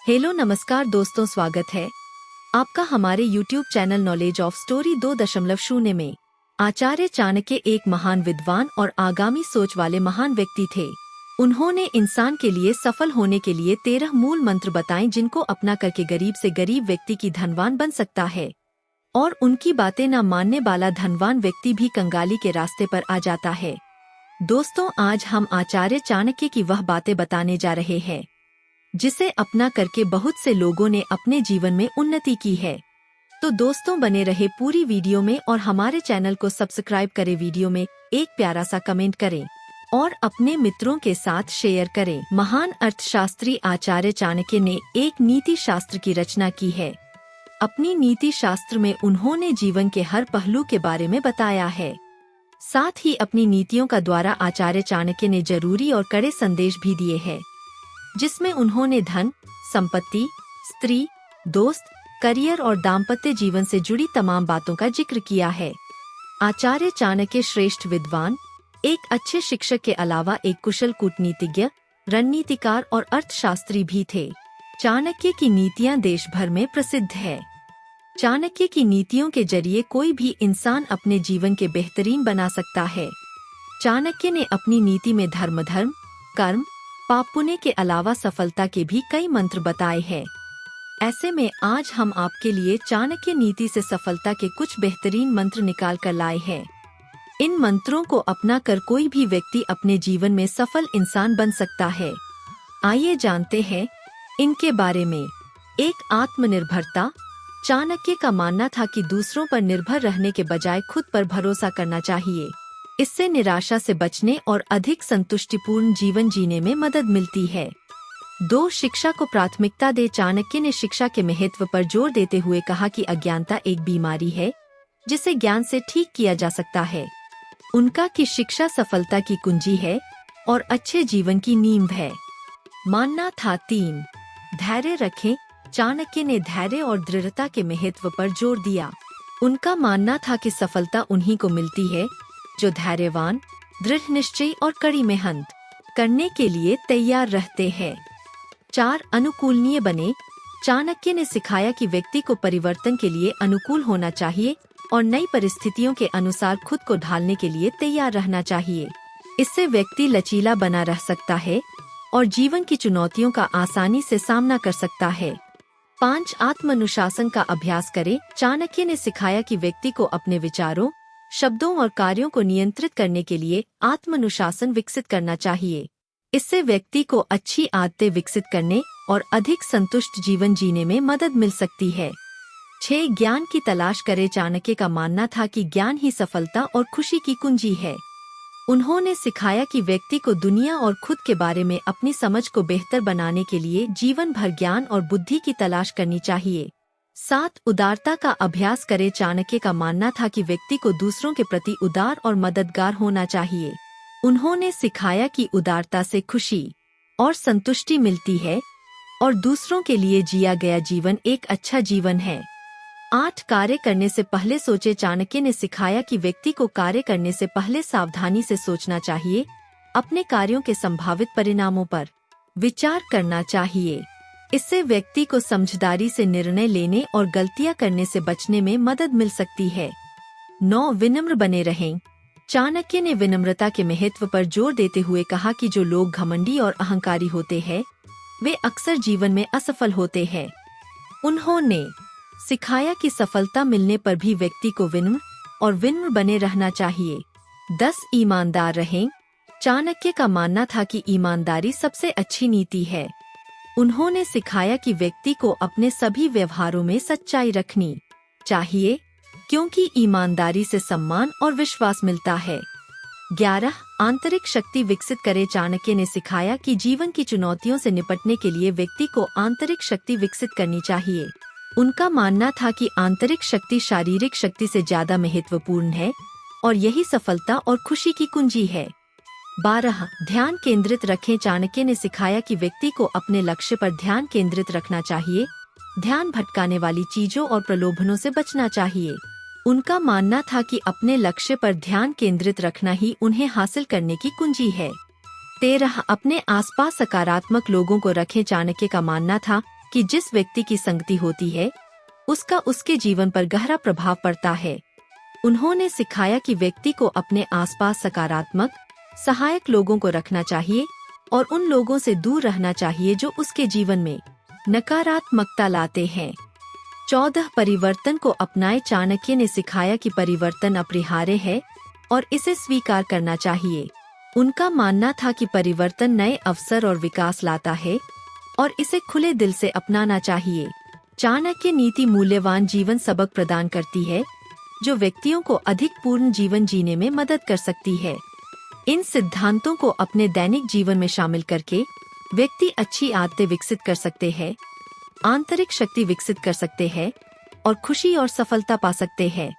Hello नमस्कार दोस्तों, स्वागत है आपका हमारे YouTube channel knowledge of story 2.0 में। आचार्य चाणक्य एक महान विद्वान और आगामी सोच वाले महान व्यक्ति थे। उन्होंने इंसान के लिए सफल होने के लिए 13 मूल मंत्र बताए, जिनको अपना करके गरीब से गरीब व्यक्ति की धनवान बन सकता है और उनकी बातें न मानने वाला धनवान व्यक्ति भी कंगाली के रास्ते पर आ जाता है। दोस्तों, आज हम आचार्य चाणक्य की वह बातें बताने जा रहे हैं जिसे अपना करके बहुत से लोगों ने अपने जीवन में उन्नति की है। तो दोस्तों, बने रहे पूरी वीडियो में और हमारे चैनल को सब्सक्राइब करें। वीडियो में एक प्यारा सा कमेंट करें और अपने मित्रों के साथ शेयर करें। महान अर्थशास्त्री आचार्य चाणक्य ने एक नीति शास्त्र की रचना की है। अपनी नीति शास्त्र में उन्होंने जीवन के हर पहलू के बारे में बताया है। साथ ही अपनी नीतियों का द्वारा आचार्य चाणक्य ने जरूरी और कड़े संदेश भी दिए हैं, जिसमें उन्होंने धन, संपत्ति, स्त्री, दोस्त, करियर और दाम्पत्य जीवन से जुड़ी तमाम बातों का जिक्र किया है। आचार्य चाणक्य श्रेष्ठ विद्वान, एक अच्छे शिक्षक के अलावा एक कुशल कूटनीतिज्ञ, रणनीतिकार और अर्थशास्त्री भी थे। चाणक्य की नीतियां देश भर में प्रसिद्ध है। चाणक्य की नीतियों के जरिए कोई भी इंसान अपने जीवन के बेहतरीन बना सकता है। चाणक्य ने अपनी नीति में धर्म, कर्म, पाप पुण्य के अलावा सफलता के भी कई मंत्र बताए हैं। ऐसे में आज हम आपके लिए चाणक्य नीति से सफलता के कुछ बेहतरीन मंत्र निकाल कर लाए हैं। इन मंत्रों को अपना कर कोई भी व्यक्ति अपने जीवन में सफल इंसान बन सकता है। आइए जानते हैं इनके बारे में। एक, आत्मनिर्भरता। चाणक्य का मानना था कि दूसरों पर निर्भर रहने के बजाय खुद पर भरोसा करना चाहिए। इससे निराशा से बचने और अधिक संतुष्टिपूर्ण जीवन जीने में मदद मिलती है। 2, शिक्षा को प्राथमिकता दे। चाणक्य ने शिक्षा के महत्व पर जोर देते हुए कहा कि अज्ञानता एक बीमारी है जिसे ज्ञान से ठीक किया जा सकता है। उनका कि शिक्षा सफलता की कुंजी है और अच्छे जीवन की नींव है। मानना था। 3, धैर्य रखें। चाणक्य ने धैर्य और दृढ़ता के महत्व पर जोर दिया। उनका मानना था कि सफलता उन्हीं को मिलती है जो धैर्यवान, दृढ़ निश्चय और कड़ी मेहनत करने के लिए तैयार रहते हैं। 4, अनुकूलनीय बने। चाणक्य ने सिखाया कि व्यक्ति को परिवर्तन के लिए अनुकूल होना चाहिए और नई परिस्थितियों के अनुसार खुद को ढालने के लिए तैयार रहना चाहिए। इससे व्यक्ति लचीला बना रह सकता है और जीवन की चुनौतियों का आसानी से सामना कर सकता है। 5, आत्मानुशासन का अभ्यास करें। चाणक्य ने सिखाया कि व्यक्ति को अपने विचारों, शब्दों और कार्यों को नियंत्रित करने के लिए आत्मानुशासन विकसित करना चाहिए। इससे व्यक्ति को अच्छी आदतें विकसित करने और अधिक संतुष्ट जीवन जीने में मदद मिल सकती है। 6, ज्ञान की तलाश करें। चाणक्य का मानना था कि ज्ञान ही सफलता और खुशी की कुंजी है। उन्होंने सिखाया कि व्यक्ति को दुनिया और खुद के बारे में अपनी समझ को बेहतर बनाने के लिए जीवन भर ज्ञान और बुद्धि की तलाश करनी चाहिए। 7, उदारता का अभ्यास करें। चाणक्य का मानना था कि व्यक्ति को दूसरों के प्रति उदार और मददगार होना चाहिए। उन्होंने सिखाया कि उदारता से खुशी और संतुष्टि मिलती है और दूसरों के लिए जिया गया जीवन एक अच्छा जीवन है। 8, कार्य करने से पहले सोचे। चाणक्य ने सिखाया कि व्यक्ति को कार्य करने से पहले सावधानी से सोचना चाहिए, अपने कार्यों के संभावित परिणामों पर विचार करना चाहिए। इससे व्यक्ति को समझदारी से निर्णय लेने और गलतियां करने से बचने में मदद मिल सकती है। 9, विनम्र बने रहें। चाणक्य ने विनम्रता के महत्व पर जोर देते हुए कहा कि जो लोग घमंडी और अहंकारी होते हैं वे अक्सर जीवन में असफल होते हैं। उन्होंने सिखाया कि सफलता मिलने पर भी व्यक्ति को विनम्र बने रहना चाहिए। 10, ईमानदार रहें। चाणक्य का मानना था कि ईमानदारी सबसे अच्छी नीति है। उन्होंने सिखाया कि व्यक्ति को अपने सभी व्यवहारों में सच्चाई रखनी चाहिए, क्योंकि ईमानदारी से सम्मान और विश्वास मिलता है। 11, आंतरिक शक्ति विकसित करे। चाणक्य ने सिखाया कि जीवन की चुनौतियों से निपटने के लिए व्यक्ति को आंतरिक शक्ति विकसित करनी चाहिए। उनका मानना था कि आंतरिक शक्ति शारीरिक शक्ति से ज्यादा महत्वपूर्ण है और यही सफलता और खुशी की कुंजी है। 12, ध्यान केंद्रित रखें। चाणक्य ने सिखाया कि व्यक्ति को अपने लक्ष्य पर ध्यान केंद्रित रखना चाहिए, ध्यान भटकाने वाली चीजों और प्रलोभनों से बचना चाहिए। उनका मानना था कि अपने लक्ष्य पर ध्यान केंद्रित रखना ही उन्हें हासिल करने की कुंजी है। 13, अपने आसपास सकारात्मक लोगों को रखें। चाणक्य का मानना था कि जिस व्यक्ति की संगति होती है उसका उसके जीवन पर गहरा प्रभाव पड़ता है। उन्होंने सिखाया कि व्यक्ति को अपने आसपास सकारात्मक, सहायक लोगों को रखना चाहिए और उन लोगों से दूर रहना चाहिए जो उसके जीवन में नकारात्मकता लाते हैं। 14 परिवर्तन को अपनाए। चाणक्य ने सिखाया कि परिवर्तन अपरिहार्य है और इसे स्वीकार करना चाहिए। उनका मानना था कि परिवर्तन नए अवसर और विकास लाता है और इसे खुले दिल से अपनाना चाहिए। चाणक्य नीति मूल्यवान जीवन सबक प्रदान करती है जो व्यक्तियों को अधिक पूर्ण जीवन जीने में मदद कर सकती है। इन सिद्धांतों को अपने दैनिक जीवन में शामिल करके व्यक्ति अच्छी आदतें विकसित कर सकते हैं, आंतरिक शक्ति विकसित कर सकते हैं और खुशी और सफलता पा सकते हैं।